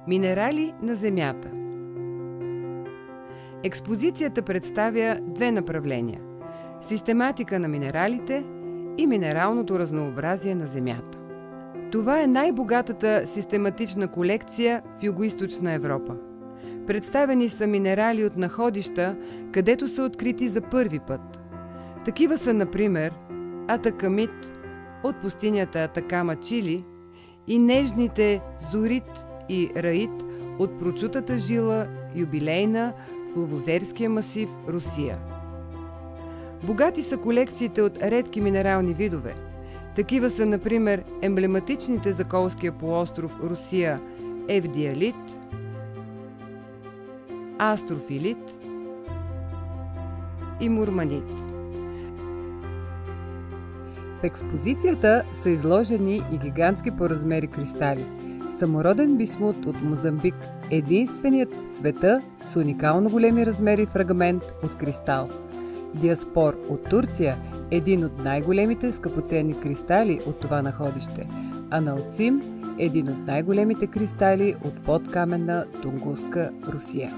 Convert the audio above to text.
Минерали на Земята. Експозицията представя две направления – систематика на минералите и минералното разнообразие на Земята. Това е най-богатата систематична колекция в Югоизточна Европа. Представени са минерали от находища, където са открити за първи път. Такива са, например, атакамит от пустинята Атакама, Чили, и нежните зорит и раит от прочутата жила юбилейна в Ловозерския масив, Русия. Богати са колекциите от редки минерални видове. Такива са, например, емблематичните за Колския полуостров Русия евдиалит, астрофилит и мурманит. В експозицията са изложени и гигантски по размери кристали. Самороден бисмут от Мозамбик – единственият в света с уникално големи размери фрагмент от кристал. Диаспор от Турция – един от най-големите скъпоценни кристали от това находище. Аналцим – един от най-големите кристали от подкаменна Тунгуска, Русия.